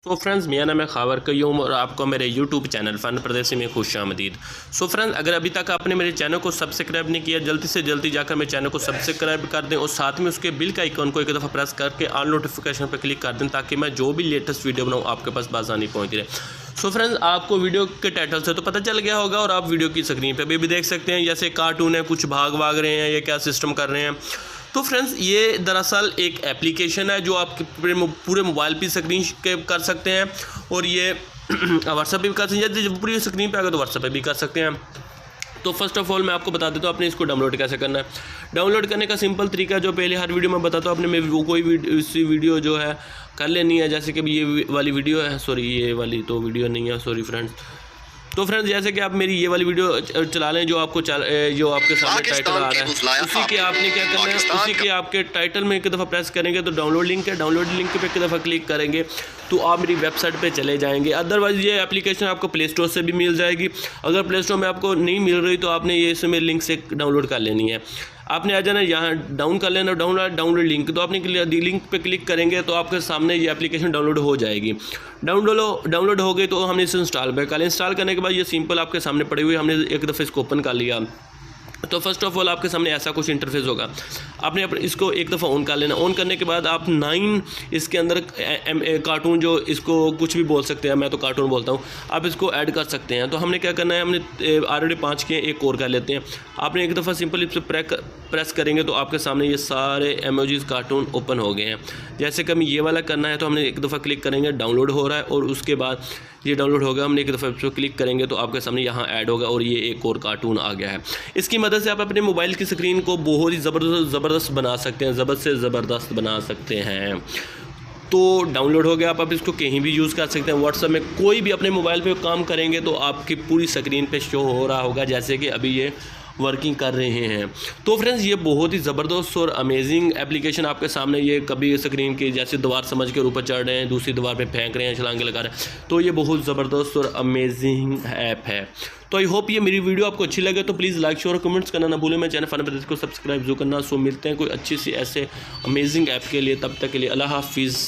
So friends, मेरा नाम है खावर कयूम और आपको मेरे यूट्यूब चैनल फ़न परदेसी में खुशामदीद। सो फ्रेंड्स, अगर अभी तक आपने मेरे चैनल को सब्सक्राइब नहीं किया, जल्दी से जल्दी जाकर मेरे चैनल को सब्सक्राइब कर दें और साथ में उसके बिल का आइकॉन को एक दफ़ा प्रेस करके ऑल नोटिफिकेशन पर क्लिक कर दें ताकि मैं जो भी लेटेस्ट वीडियो बनाऊँ आपके पास बासानी पहुँच रहे। सो फ्रेंड्स, आपको वीडियो के टाइटल से तो पता चल गया होगा और आप वीडियो की स्क्रीन पर भी देख सकते हैं। जैसे कार्टून है, कुछ भाग रहे हैं या क्या सिस्टम कर रहे हैं। तो फ्रेंड्स, ये दरअसल एक एप्लीकेशन है जो आप पूरे मोबाइल पे स्क्रीन कर सकते हैं और ये व्हाट्सएप पे भी कर सकते हैं। जब पूरी स्क्रीन पे आएगा तो व्हाट्सएप पे भी कर सकते हैं। तो फर्स्ट ऑफ ऑल मैं आपको बता देता हूँ आपने इसको डाउनलोड कैसे करना है। डाउनलोड करने का सिंपल तरीका जो पहले हर वीडियो में बताता हूँ, आपने कोई वीडियो जो है कर लेनी है। जैसे कि ये वाली वीडियो है, सॉरी ये वाली तो वीडियो नहीं है, सॉरी फ्रेंड्स। तो फ्रेंड्स, जैसे कि आप मेरी ये वाली वीडियो चला लें जो आपके सामने टाइटल आ रहा है, उसी के आपने क्या करना है, उसी के आपके टाइटल में एक दफ़ा प्रेस करेंगे तो डाउनलोड लिंक है, डाउनलोड लिंक पे एक दफ़ा क्लिक करेंगे तो आप मेरी वेबसाइट पे चले जाएंगे। अदरवाइज़ ये एप्लीकेशन आपको प्ले स्टोर से भी मिल जाएगी। अगर प्ले स्टोर में आपको नहीं मिल रही तो आपने ये इसमें लिंक से डाउनलोड कर लेनी है। आपने आ जाना यहाँ डाउन कर लेना, डाउनलोड लिंक, तो आपने लिंक पे क्लिक करेंगे तो आपके सामने ये एप्लीकेशन डाउनलोड हो जाएगी। डाउनलोड हो गई तो हमने इसे इंस्टॉल पे कर लिया। इंस्टॉल करने के बाद ये सिंपल आपके सामने पड़ी हुई, हमने एक दफ़े इसको ओपन कर लिया तो फर्स्ट ऑफ ऑल आपके सामने ऐसा कुछ इंटरफेस होगा। आपने इसको एक दफ़ा ऑन कर लेना। ऑन करने के बाद आप 9 इसके अंदर कार्टून, जो इसको कुछ भी बोल सकते हैं, मैं तो कार्टून बोलता हूँ, आप इसको ऐड कर सकते हैं। तो हमने क्या करना है, हमने ऑलरेडी 5 किए, एक और कर लेते हैं। आपने एक दफ़ा सिंपल इस पर प्रेस करेंगे तो आपके सामने ये सारे इमोजीज कार्टून ओपन हो गए हैं। जैसे कि हमें ये वाला करना है तो हमने एक दफ़ा क्लिक करेंगे, डाउनलोड हो रहा है और उसके बाद ये डाउनलोड होगा, हमने एक दफ़ा इस पर क्लिक करेंगे तो आपके सामने यहाँ ऐड होगा और ये एक और कार्टून आ गया है। इसकी मदद से आप अपने मोबाइल की स्क्रीन को बहुत ही ज़बरदस्त बना सकते हैं, ज़बरदस्त बना सकते हैं। तो डाउनलोड हो गया, आप इसको कहीं भी यूज़ कर सकते हैं। व्हाट्सएप में कोई भी अपने मोबाइल पे काम करेंगे तो आपकी पूरी स्क्रीन पे शो हो रहा होगा जैसे कि अभी ये वर्किंग कर रहे हैं। तो फ्रेंड्स, ये बहुत ही ज़बरदस्त और अमेजिंग एप्लीकेशन आपके सामने, ये कभी स्क्रीन की जैसे दीवार समझ के ऊपर चढ़ रहे हैं, दूसरी दीवार पे फेंक रहे हैं, छलांगे लगा रहे हैं, तो ये बहुत ज़बरदस्त और अमेजिंग ऐप है। तो आई होप ये मेरी वीडियो आपको अच्छी लगे तो प्लीज़ लाइक शेयर और कमेंट्स करना ना भूलें। मैं चैनल फन परदेसी को सब्सक्राइब जो करना। सो मिलते हैं कोई अच्छी सी ऐसे अमेजिंग ऐप के लिए, तब तक के लिए अल्लाह हाफिज़।